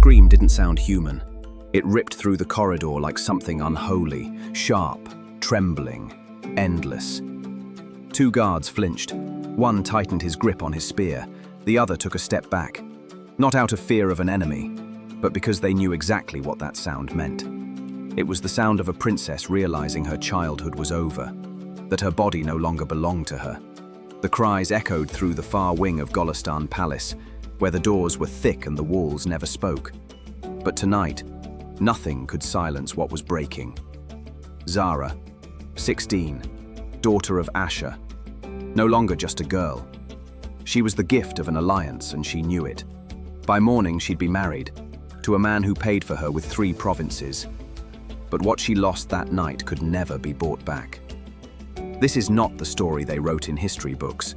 scream didn't sound human. It ripped through the corridor like something unholy, sharp, trembling, endless. Two guards flinched. One tightened his grip on his spear. The other took a step back, not out of fear of an enemy, but because they knew exactly what that sound meant. It was the sound of a princess realizing her childhood was over, that her body no longer belonged to her. The cries echoed through the far wing of Golestan Palace, where the doors were thick and the walls never spoke. But tonight, nothing could silence what was breaking. Zara, 16, daughter of Asher, no longer just a girl. She was the gift of an alliance, and she knew it. By morning, she'd be married to a man who paid for her with 3 provinces. But what she lost that night could never be bought back. This is not the story they wrote in history books.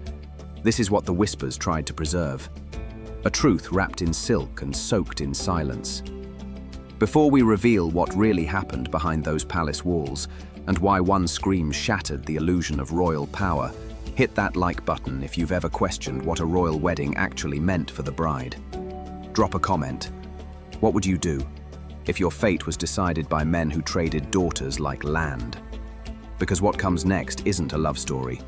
This is what the Whispers tried to preserve. A truth wrapped in silk and soaked in silence. Before we reveal what really happened behind those palace walls and why one scream shattered the illusion of royal power, hit that like button if you've ever questioned what a royal wedding actually meant for the bride. Drop a comment. What would you do if your fate was decided by men who traded daughters like land? Because what comes next isn't a love story.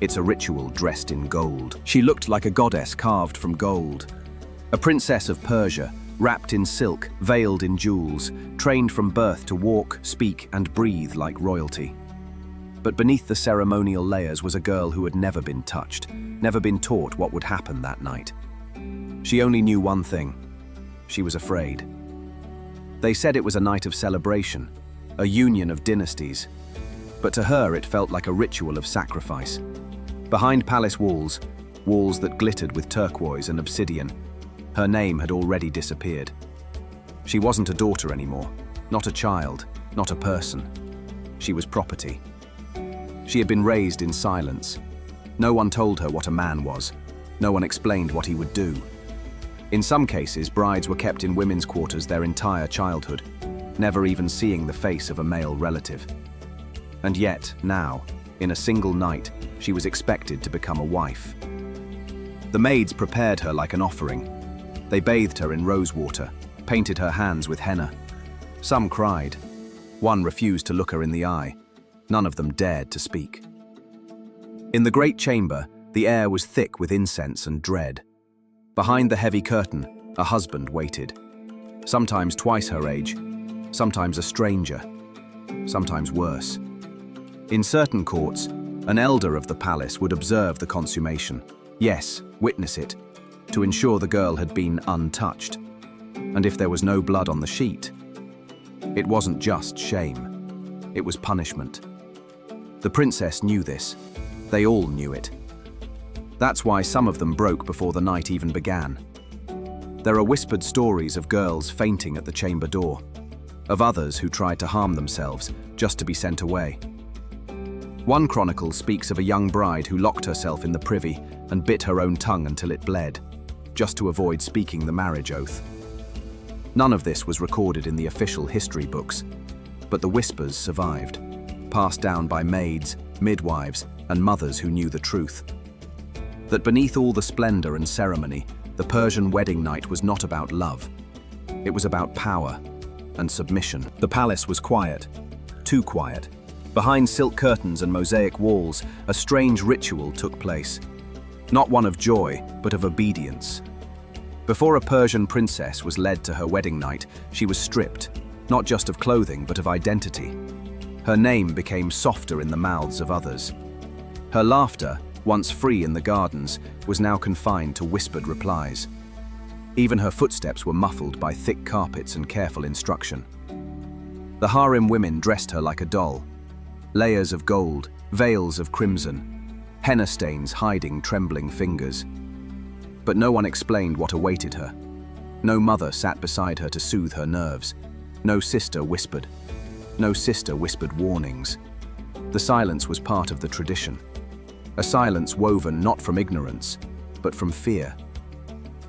It's a ritual dressed in gold. She looked like a goddess carved from gold. A princess of Persia, wrapped in silk, veiled in jewels, trained from birth to walk, speak, and breathe like royalty. But beneath the ceremonial layers was a girl who had never been touched, never been taught what would happen that night. She only knew one thing. She was afraid. They said it was a night of celebration, a union of dynasties. But to her it felt like a ritual of sacrifice. Behind palace walls, walls that glittered with turquoise and obsidian, her name had already disappeared. She wasn't a daughter anymore, not a child, not a person. She was property. She had been raised in silence. No one told her what a man was. No one explained what he would do. In some cases, brides were kept in women's quarters their entire childhood, never even seeing the face of a male relative. And yet, now, in a single night, she was expected to become a wife. The maids prepared her like an offering. They bathed her in rose water, painted her hands with henna. Some cried. One refused to look her in the eye. None of them dared to speak. In the great chamber, the air was thick with incense and dread. Behind the heavy curtain, a husband waited. Sometimes twice her age, sometimes a stranger, sometimes worse. In certain courts, an elder of the palace would observe the consummation. Yes, witness it, to ensure the girl had been untouched. And if there was no blood on the sheet, it wasn't just shame, it was punishment. The princess knew this. They all knew it. That's why some of them broke before the night even began. There are whispered stories of girls fainting at the chamber door, of others who tried to harm themselves just to be sent away. One chronicle speaks of a young bride who locked herself in the privy and bit her own tongue until it bled, just to avoid speaking the marriage oath. None of this was recorded in the official history books, but the whispers survived, passed down by maids, midwives, and mothers who knew the truth. That beneath all the splendor and ceremony, the Persian wedding night was not about love. It was about power and submission. The palace was quiet, too quiet. Behind silk curtains and mosaic walls, a strange ritual took place. Not one of joy, but of obedience. Before a Persian princess was led to her wedding night, she was stripped, not just of clothing, but of identity. Her name became softer in the mouths of others. Her laughter, once free in the gardens, was now confined to whispered replies. Even her footsteps were muffled by thick carpets and careful instruction. The harem women dressed her like a doll. Layers of gold, veils of crimson, henna stains hiding trembling fingers. But no one explained what awaited her. No mother sat beside her to soothe her nerves. No sister whispered. No sister whispered warnings. The silence was part of the tradition. A silence woven not from ignorance, but from fear.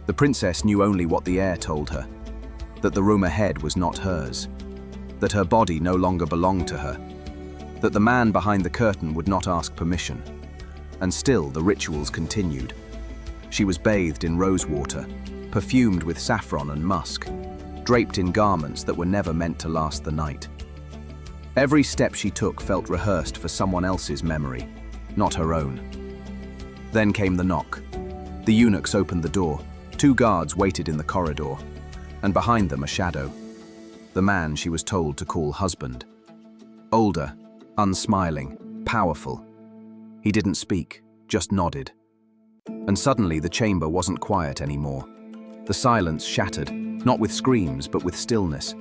The princess knew only what the air told her, that the room ahead was not hers, that her body no longer belonged to her, that the man behind the curtain would not ask permission. And still the rituals continued. She was bathed in rose water, perfumed with saffron and musk, draped in garments that were never meant to last the night. Every step she took felt rehearsed for someone else's memory, not her own. Then came the knock. The eunuchs opened the door. 2 guards waited in the corridor, and behind them a shadow. The man she was told to call husband. Older, unsmiling, powerful. He didn't speak, just nodded. And suddenly the chamber wasn't quiet anymore. The silence shattered, not with screams but with stillness.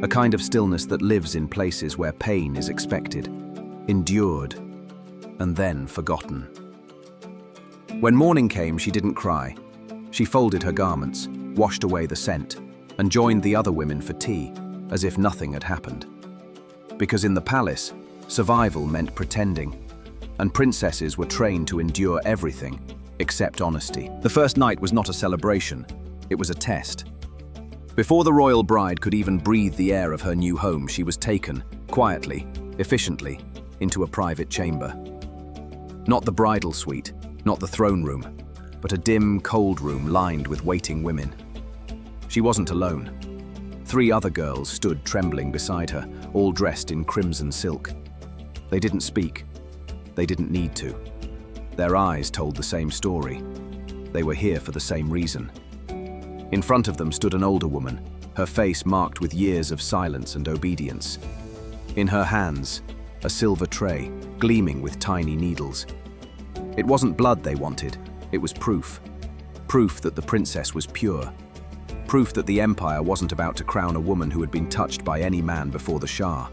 A kind of stillness that lives in places where pain is expected, endured, and then forgotten. When morning came, she didn't cry. She folded her garments, washed away the scent, and joined the other women for tea, as if nothing had happened. Because in the palace, survival meant pretending, and princesses were trained to endure everything except honesty. The first night was not a celebration, it was a test. Before the royal bride could even breathe the air of her new home, she was taken, quietly, efficiently, into a private chamber. Not the bridal suite, not the throne room, but a dim, cold room lined with waiting women. She wasn't alone. 3 other girls stood trembling beside her, all dressed in crimson silk. They didn't speak. They didn't need to. Their eyes told the same story. They were here for the same reason. In front of them stood an older woman, her face marked with years of silence and obedience. In her hands, a silver tray, gleaming with tiny needles. It wasn't blood they wanted, it was proof. Proof that the princess was pure. Proof that the empire wasn't about to crown a woman who had been touched by any man before the Shah.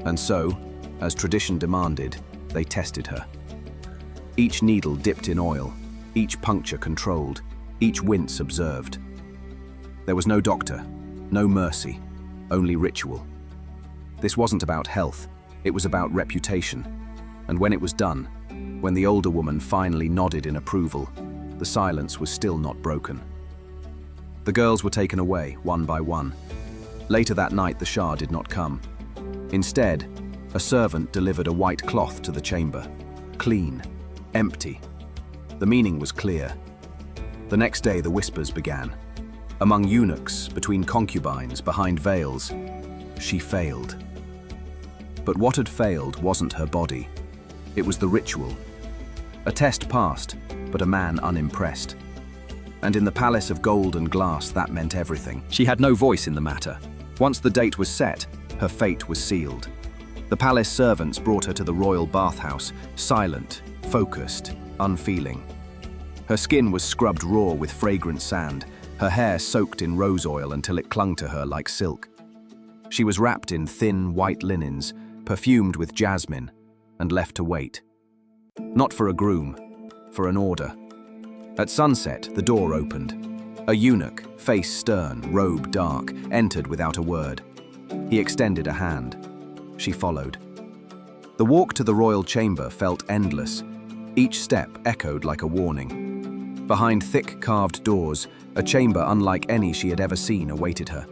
And so, as tradition demanded, they tested her. Each needle dipped in oil, each puncture controlled, each wince observed. There was no doctor, no mercy, only ritual. This wasn't about health, it was about reputation. And when it was done, when the older woman finally nodded in approval, the silence was still not broken. The girls were taken away, one by one. Later that night, the Shah did not come. Instead, a servant delivered a white cloth to the chamber. Clean, empty. The meaning was clear. The next day, the whispers began. Among eunuchs, between concubines, behind veils, she failed. But what had failed wasn't her body. It was the ritual. A test passed, but a man unimpressed. And in the palace of gold and glass, that meant everything. She had no voice in the matter. Once the date was set, her fate was sealed. The palace servants brought her to the royal bathhouse, silent, focused, unfeeling. Her skin was scrubbed raw with fragrant sand, her hair soaked in rose oil until it clung to her like silk. She was wrapped in thin, white linens, perfumed with jasmine, and left to wait. Not for a groom, for an order. At sunset, the door opened. A eunuch, face stern, robe dark, entered without a word. He extended a hand. She followed. The walk to the royal chamber felt endless. Each step echoed like a warning. Behind thick carved doors, a chamber unlike any she had ever seen awaited her.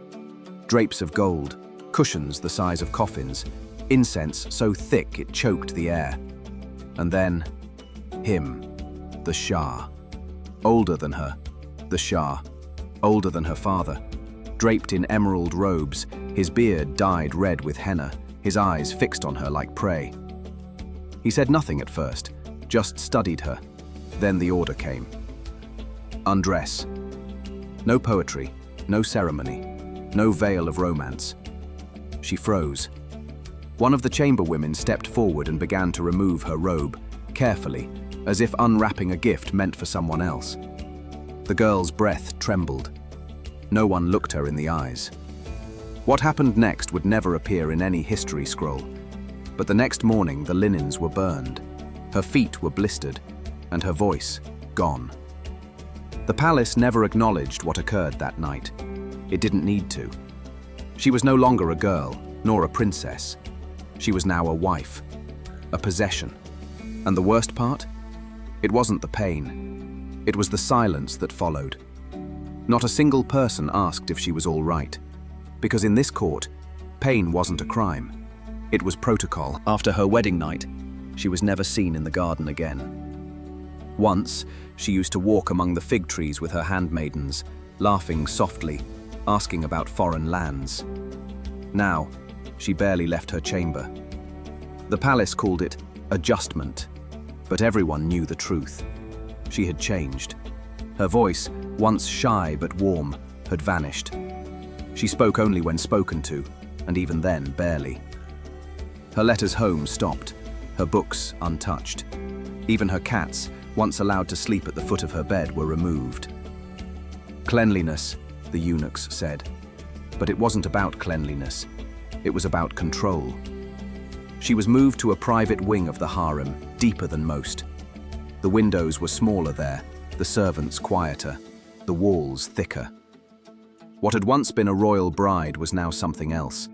Drapes of gold, cushions the size of coffins, incense so thick it choked the air. And then, him, the Shah. Older than her, the Shah. Older than her father. Draped in emerald robes, his beard dyed red with henna, his eyes fixed on her like prey. He said nothing at first, just studied her. Then the order came. Undress. No poetry, no ceremony, no veil of romance. She froze. One of the chamber women stepped forward and began to remove her robe, carefully, as if unwrapping a gift meant for someone else. The girl's breath trembled. No one looked her in the eyes. What happened next would never appear in any history scroll. But the next morning, the linens were burned. Her feet were blistered, and her voice gone. The palace never acknowledged what occurred that night. It didn't need to. She was no longer a girl, nor a princess. She was now a wife, a possession. And the worst part? It wasn't the pain. It was the silence that followed. Not a single person asked if she was all right. Because in this court, pain wasn't a crime. It was protocol. After her wedding night, she was never seen in the garden again. Once, she used to walk among the fig trees with her handmaidens, laughing softly, asking about foreign lands. Now, she barely left her chamber. The palace called it adjustment, but everyone knew the truth. She had changed. Her voice, once shy but warm, had vanished. She spoke only when spoken to, and even then barely. Her letters home stopped, her books untouched. Even her cats, once allowed to sleep at the foot of her bed, were removed. Cleanliness, the eunuchs said. But it wasn't about cleanliness. It was about control. She was moved to a private wing of the harem, deeper than most. The windows were smaller there, the servants quieter, the walls thicker. What had once been a royal bride was now something else,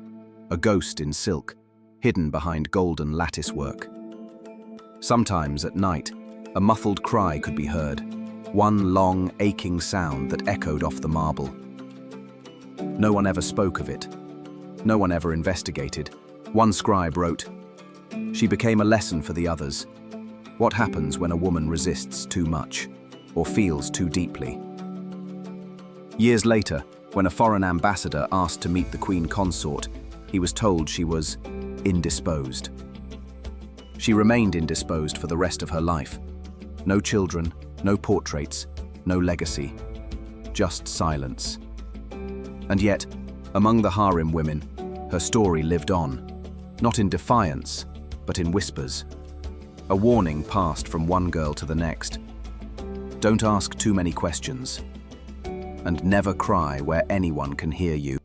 a ghost in silk, hidden behind golden latticework. Sometimes at night, a muffled cry could be heard, one long, aching sound that echoed off the marble. No one ever spoke of it. No one ever investigated. One scribe wrote, "She became a lesson for the others. What happens when a woman resists too much, or feels too deeply?" Years later, when a foreign ambassador asked to meet the queen consort, he was told she was indisposed. She remained indisposed for the rest of her life. No children, no portraits, no legacy, just silence. And yet, among the harem women, her story lived on, not in defiance, but in whispers. A warning passed from one girl to the next. Don't ask too many questions, and never cry where anyone can hear you.